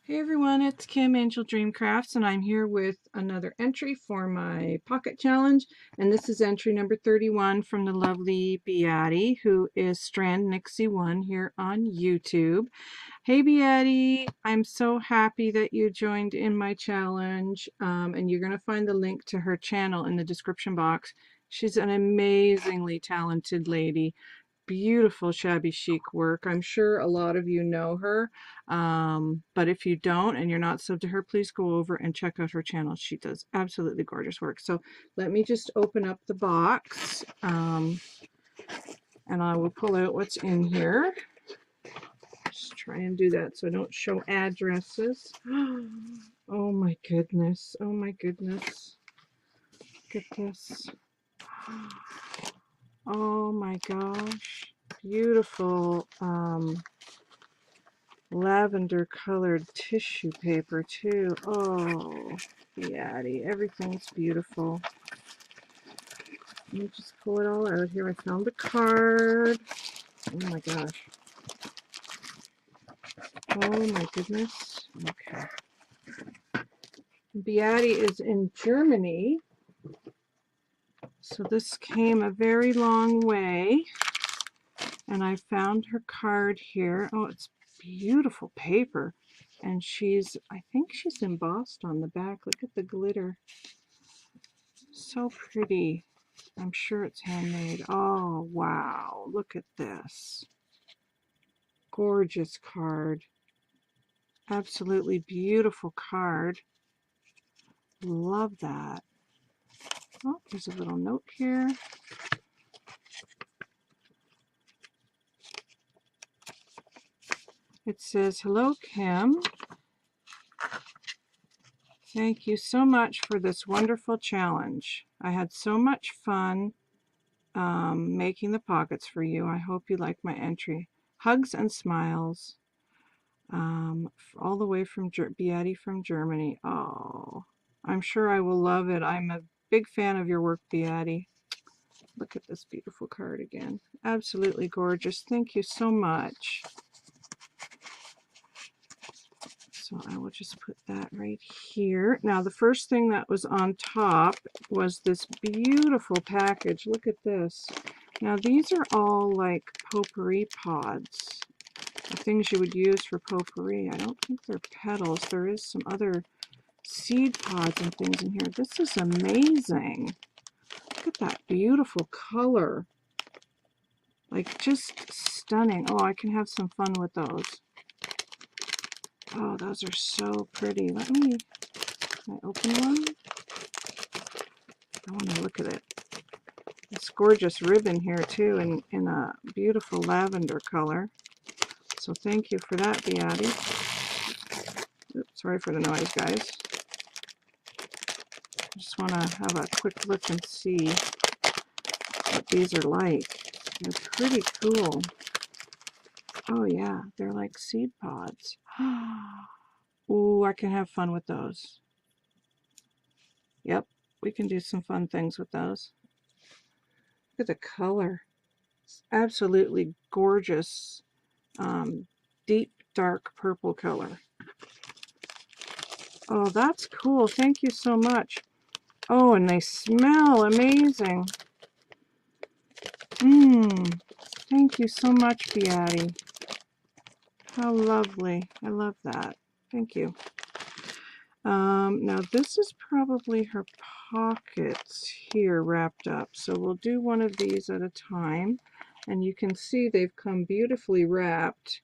Hey everyone, it's Kim Angel Dream Crafts, and I'm here with another entry for my pocket challenge. And this is entry number 31 from the lovely Beate, who is Strandnixe1 here on YouTube. Hey Beate, I'm so happy that you joined in my challenge, and you're going to find the link to her channel in the description box. She's an amazingly talented lady. Beautiful shabby chic work. I'm sure a lot of you know her, but if you don't and you're not subbed to her, please go over and check out her channel. She does absolutely gorgeous work. So let me just open up the box, and I will pull out what's in here. Just try and do that so I don't show addresses. Oh my goodness. Oh my goodness. Look at this. Oh my gosh. Beautiful lavender colored tissue paper too. Oh, Beate, everything's beautiful. Let me just pull it all out here. I found the card. Oh my gosh. Oh my goodness. Okay. Beate is in Germany, so this came a very long way. And I found her card here. Oh, it's beautiful paper. And I think she's embossed on the back. Look at the glitter. So pretty. I'm sure it's handmade. Oh, wow. Look at this. Gorgeous card. Absolutely beautiful card. Love that. Oh, there's a little note here. It says, "Hello, Kim. Thank you so much for this wonderful challenge. I had so much fun making the pockets for you. I hope you like my entry. Hugs and smiles." All the way from Beate from Germany. Oh, I'm sure I will love it. I'm a big fan of your work, Beate. Look at this beautiful card again. Absolutely gorgeous. Thank you so much. So I will just put that right here. Now the first thing that was on top was this beautiful package. Look at this. Now these are all like potpourri pods. The things you would use for potpourri. I don't think they're petals. There is some other seed pods and things in here. This is amazing. Look at that beautiful color. Like just stunning. Oh, I can have some fun with those. Oh, those are so pretty. Can I open one? I want to look at it. This gorgeous ribbon here too in a beautiful lavender color. So thank you for that, Beate. Oops, sorry for the noise, guys. I just want to have a quick look and see what these are like. They're pretty cool. Oh yeah, they're like seed pods. Ooh, I can have fun with those. Yep, we can do some fun things with those. Look at the color. It's absolutely gorgeous. Deep dark purple color. Oh, that's cool. Thank you so much. Oh, and they smell amazing. Thank you so much, Beate. How lovely. I love that. Thank you. Now this is probably her pockets here wrapped up. So we'll do one of these at a time. And you can see they've come beautifully wrapped.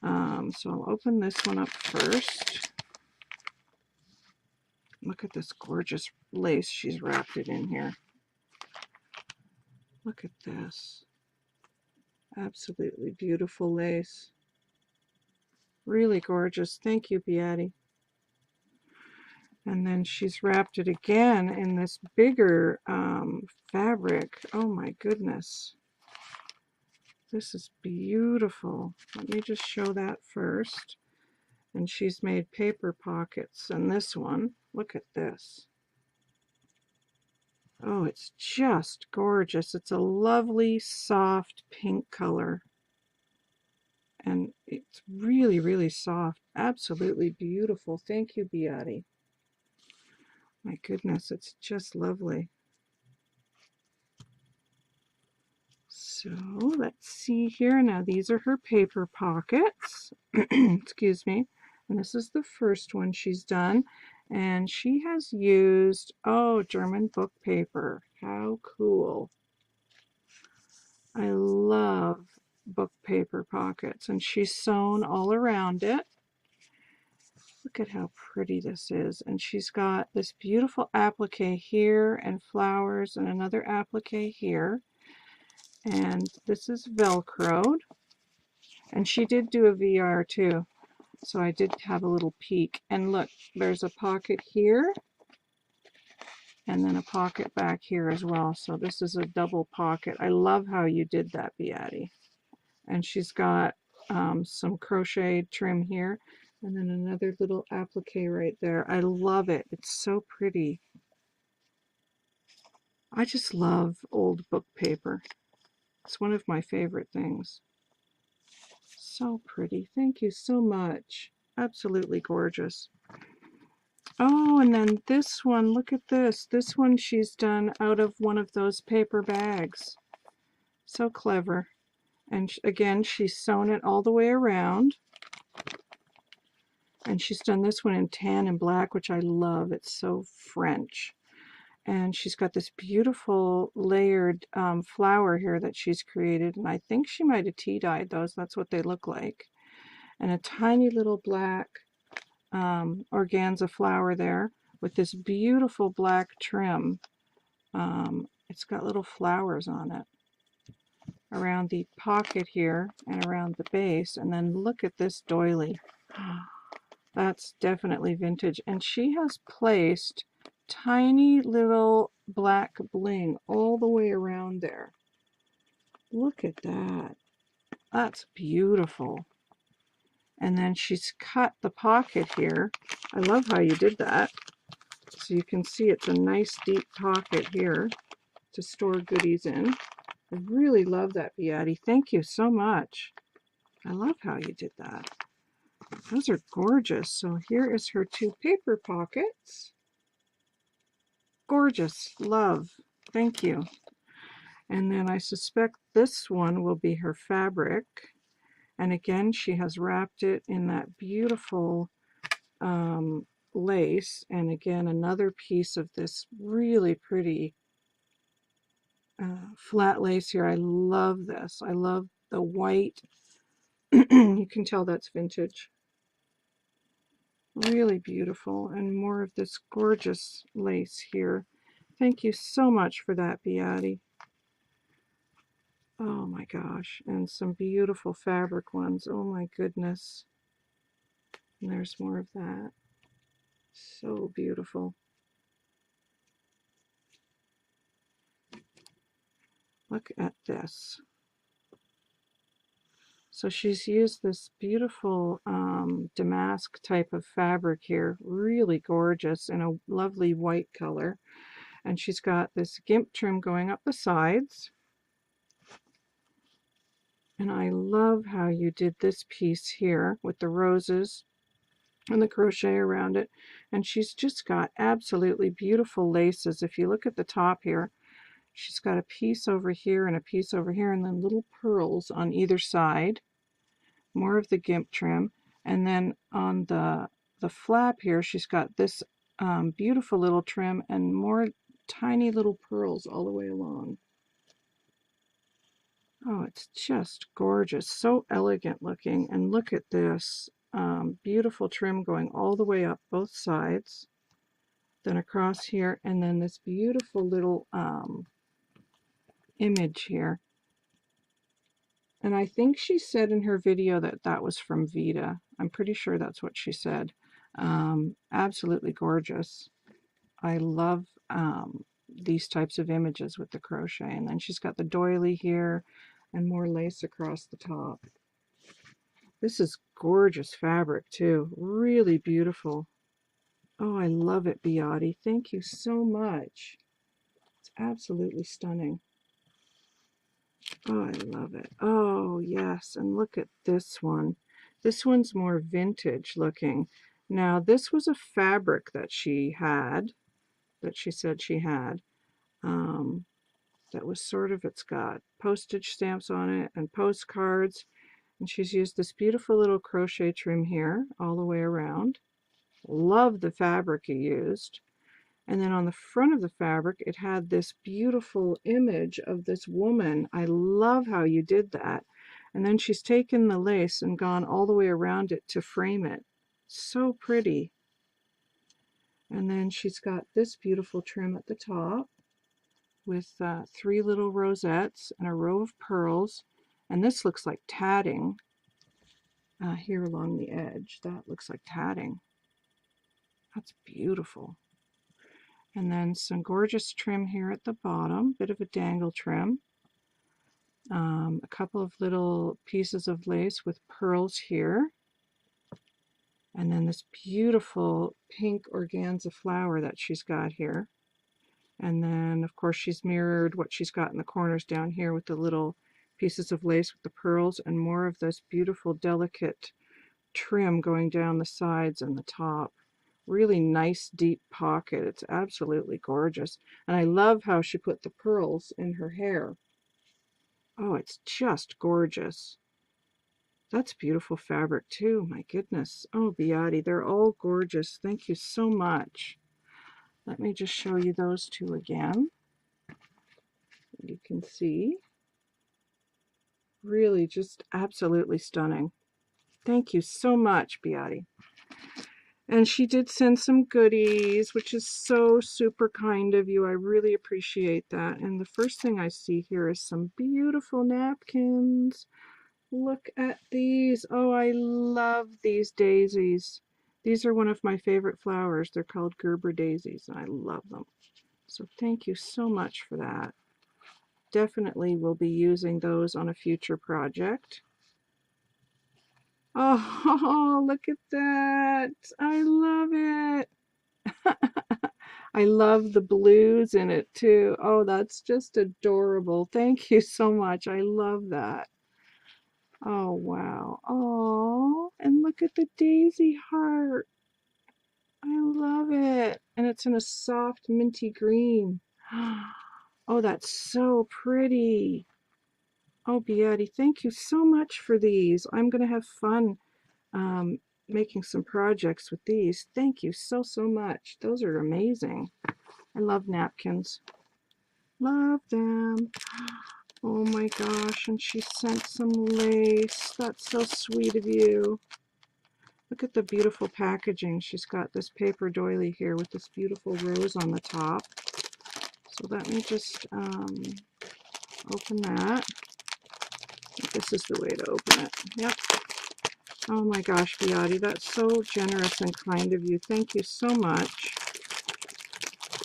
So I'll open this one up first. Look at this gorgeous lace she's wrapped it in here. Look at this. Absolutely beautiful lace. Really gorgeous. Thank you, Beate. And then she's wrapped it again in this bigger fabric. Oh my goodness. This is beautiful. Let me just show that first. And she's made paper pockets in this one. Look at this. Oh, it's just gorgeous. It's a lovely, soft pink color. And it's really, really soft. Absolutely beautiful. Thank you, Beate. My goodness, it's just lovely. So let's see here. Now these are her paper pockets. Excuse me. And this is the first one she's done. And she has used, oh, German book paper. How cool. I love book paper pockets. And she's sewn all around it. Look at how pretty this is. And she's got this beautiful applique here and flowers and another applique here. And this is Velcroed. And she did do a VR too. So I did have a little peek. And look, there's a pocket here and then a pocket back here as well. So this is a double pocket. I love how you did that, Beate. And she's got some crocheted trim here and then another little applique right there. I love it. It's so pretty. I just love old book paper. It's one of my favorite things. So pretty. Thank you so much. Absolutely gorgeous. Oh, and then this one, look at this. This one she's done out of one of those paper bags. So clever. And again, she's sewn it all the way around. And she's done this one in tan and black, which I love. It's so French. And she's got this beautiful layered flower here that she's created. And I think she might have tea-dyed those. That's what they look like. And a tiny little black organza flower there with this beautiful black trim. It's got little flowers on it around the pocket here and around the base. And then look at this doily. That's definitely vintage. And she has placed tiny little black bling all the way around there. Look at that. That's beautiful. And then she's cut the pocket here. I love how you did that. So you can see it's a nice deep pocket here to store goodies in. I really love that, Beate. Thank you so much. I love how you did that. Those are gorgeous. So here is her two paper pockets. Gorgeous. Love. Thank you. And then I suspect this one will be her fabric. And again, she has wrapped it in that beautiful lace. And again, another piece of this really pretty flat lace here. I love this. I love the white. You can tell that's vintage. Really beautiful. And more of this gorgeous lace here. Thank you so much for that, Beate. Oh my gosh. And some beautiful fabric ones. Oh my goodness. And there's more of that. So beautiful. Look at this. So she's used this beautiful damask type of fabric here. Really gorgeous in a lovely white color. And she's got this gimp trim going up the sides. And I love how you did this piece here with the roses and the crochet around it. And she's just got absolutely beautiful laces. If you look at the top here, she's got a piece over here and a piece over here, and then little pearls on either side. More of the gimp trim. And then on the flap here, she's got this beautiful little trim and more tiny little pearls all the way along. Oh, it's just gorgeous. So elegant looking. And look at this beautiful trim going all the way up both sides. Then across here, and then this beautiful little image here. And I think she said in her video that that was from Beate. I'm pretty sure that's what she said. Absolutely gorgeous. I love these types of images with the crochet. And then she's got the doily here and more lace across the top. This is gorgeous fabric too. Really beautiful. Oh, I love it, Beate. Thank you so much. It's absolutely stunning. Oh, I love it. Oh, yes. And look at this one. This one's more vintage looking. Now, this was a fabric that she had, that she said she had. Um, that was sort of, it's got postage stamps on it and postcards. And she's used this beautiful little crochet trim here all the way around. Love the fabric you used. And then on the front of the fabric, it had this beautiful image of this woman. I love how you did that. And then she's taken the lace and gone all the way around it to frame it. So pretty. And then she's got this beautiful trim at the top with 3 little rosettes and a row of pearls. And this looks like tatting here along the edge. That looks like tatting. That's beautiful. And then some gorgeous trim here at the bottom, bit of a dangle trim. A couple of little pieces of lace with pearls here. And then this beautiful pink organza flower that she's got here. And then, of course, she's mirrored what she's got in the corners down here with the little pieces of lace with the pearls and more of this beautiful, delicate trim going down the sides and the top. Really nice, deep pocket. It's absolutely gorgeous. And I love how she put the pearls in her hair. Oh, it's just gorgeous. That's beautiful fabric too, my goodness. Oh, Beate, they're all gorgeous. Thank you so much. Let me just show you those two again. You can see. Really just absolutely stunning. Thank you so much, Beate. And she did send some goodies, which is so super kind of you. I really appreciate that. And the first thing I see here is some beautiful napkins. Look at these. Oh, I love these daisies. These are one of my favorite flowers. They're called Gerber daisies, and I love them. So thank you so much for that. Definitely will be using those on a future project. Oh, look at that. I love it. I love the blues in it too. Oh, that's just adorable. Thank you so much. I love that. Oh, wow. Oh, and look at the daisy heart. I love it. And it's in a soft minty green. Oh, that's so pretty. Oh, Beate, thank you so much for these. I'm going to have fun making some projects with these. Thank you so, so much. Those are amazing. I love napkins. Love them. Oh my gosh, and she sent some lace. That's so sweet of you. Look at the beautiful packaging. She's got this paper doily here with this beautiful rose on the top. So let me just open that. This is the way to open it. Yep. Oh my gosh, Beate, that's so generous and kind of you. Thank you so much.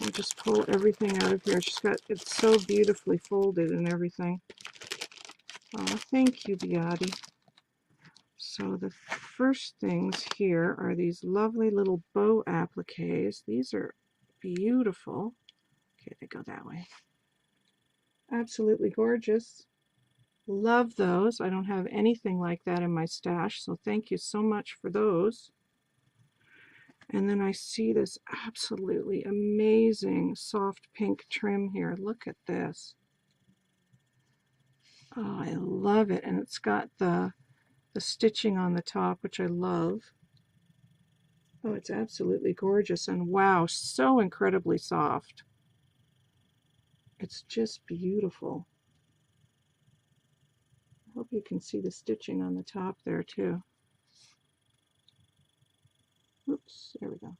I'll just pull everything out of here. She's got it so beautifully folded and everything. Oh, thank you, Beate. So the first things here are these lovely little bow appliques. These are beautiful. Okay, they go that way. Absolutely gorgeous. Love those. I don't have anything like that in my stash, so thank you so much for those. And then I see this absolutely amazing soft pink trim here. Look at this. Oh, I love it. And it's got the stitching on the top, which I love. Oh, it's absolutely gorgeous. And wow, so incredibly soft. It's just beautiful. I hope you can see the stitching on the top there too. Oops, there we go.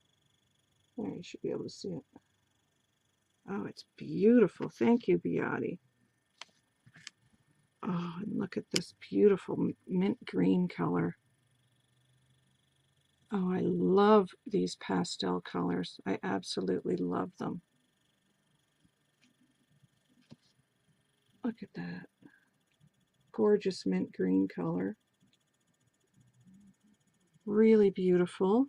There, you should be able to see it. Oh, it's beautiful. Thank you, Beate. Oh, and look at this beautiful mint green color. Oh, I love these pastel colors. I absolutely love them. Look at that. Gorgeous mint green color. Really beautiful.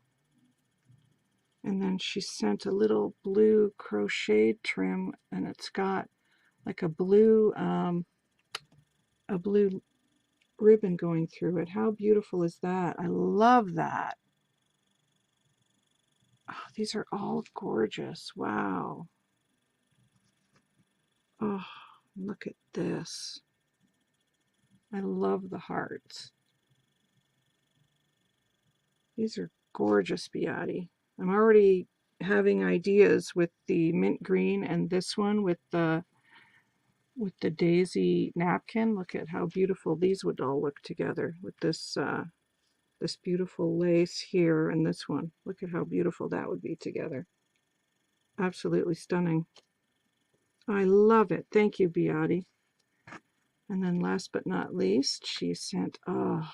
And then she sent a little blue crocheted trim, and it's got like a blue a blue ribbon going through it. How beautiful is that? I love that. Oh, these are all gorgeous. Wow. Oh, look at this. I love the hearts. These are gorgeous, Beate. I'm already having ideas with the mint green and this one with the daisy napkin. Look at how beautiful these would all look together with this this beautiful lace here and this one. Look at how beautiful that would be together. Absolutely stunning. I love it. Thank you, Beate. And then last but not least, she sent, oh,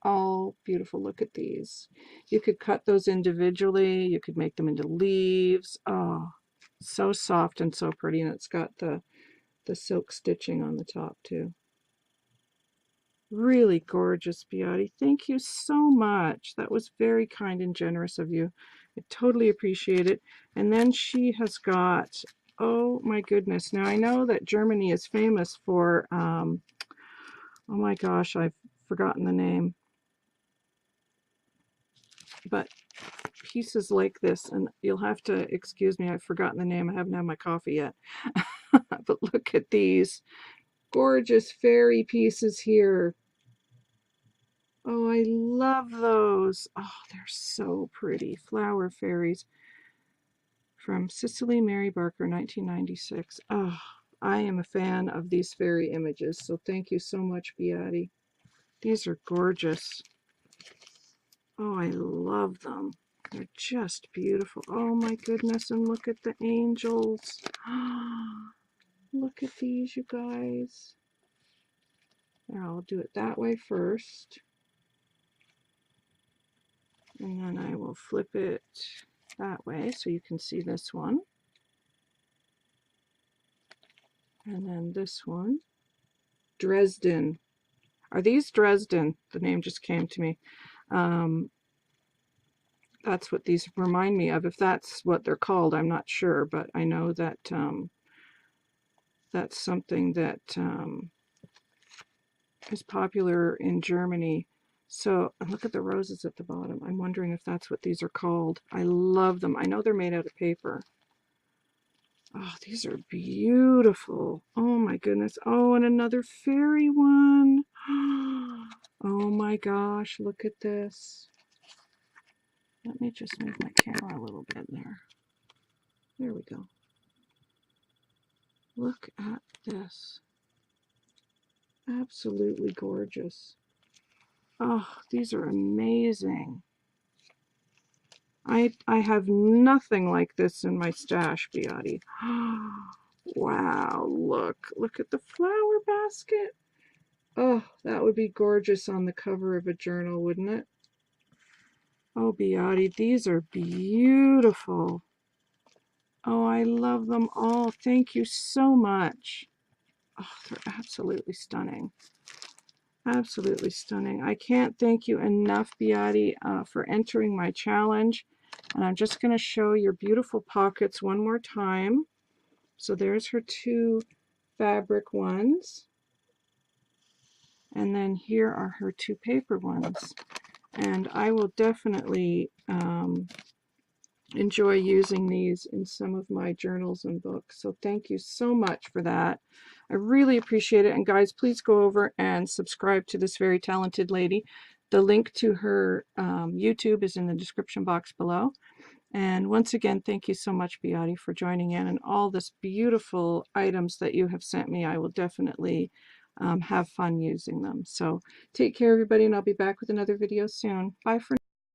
all beautiful. Look at these. You could cut those individually. You could make them into leaves. Oh, so soft and so pretty. And it's got the silk stitching on the top too. Really gorgeous, Beate. Thank you so much. That was very kind and generous of you. I totally appreciate it. And then she has got, oh my goodness. Now I know that Germany is famous for, oh my gosh, I've forgotten the name. But pieces like this, and you'll have to excuse me, I've forgotten the name. I haven't had my coffee yet. But look at these gorgeous fairy pieces here. Oh, I love those. Oh, they're so pretty. Flower fairies from Cicely Mary Barker, 1996. Oh, I am a fan of these fairy images, so thank you so much, Beate. These are gorgeous. Oh, I love them. They're just beautiful. Oh my goodness, and look at the angels. Look at these, you guys. Now I'll do it that way first. And then I will flip it that way so you can see this one. And then this one. Dresden. Are these Dresden? The name just came to me. That's what these remind me of. If that's what they're called, I'm not sure, but I know that that's something that is popular in Germany. So look at the roses at the bottom. I'm wondering if that's what these are called. I love them. I know they're made out of paper. Oh, these are beautiful. Oh my goodness. Oh, and another fairy one. Oh my gosh, look at this. Let me just move my camera a little bit there. There we go. Look at this. Absolutely gorgeous. Oh, these are amazing. I have nothing like this in my stash, Beate. Wow, look at the flower basket. Oh, that would be gorgeous on the cover of a journal, wouldn't it? Oh, Beate, these are beautiful. Oh, I love them all. Thank you so much. Oh, they're absolutely stunning. Absolutely stunning. I can't thank you enough, Beate, for entering my challenge. And I'm just going to show your beautiful pockets one more time. So there's her two fabric ones. And then here are her two paper ones. And I will definitely enjoy using these in some of my journals and books. So thank you so much for that. I really appreciate it. And guys, please go over and subscribe to this very talented lady. The link to her YouTube is in the description box below. And once again, thank you so much, Beate, for joining in and all this beautiful items that you have sent me. I will definitely have fun using them. So take care, everybody, and I'll be back with another video soon. Bye for now.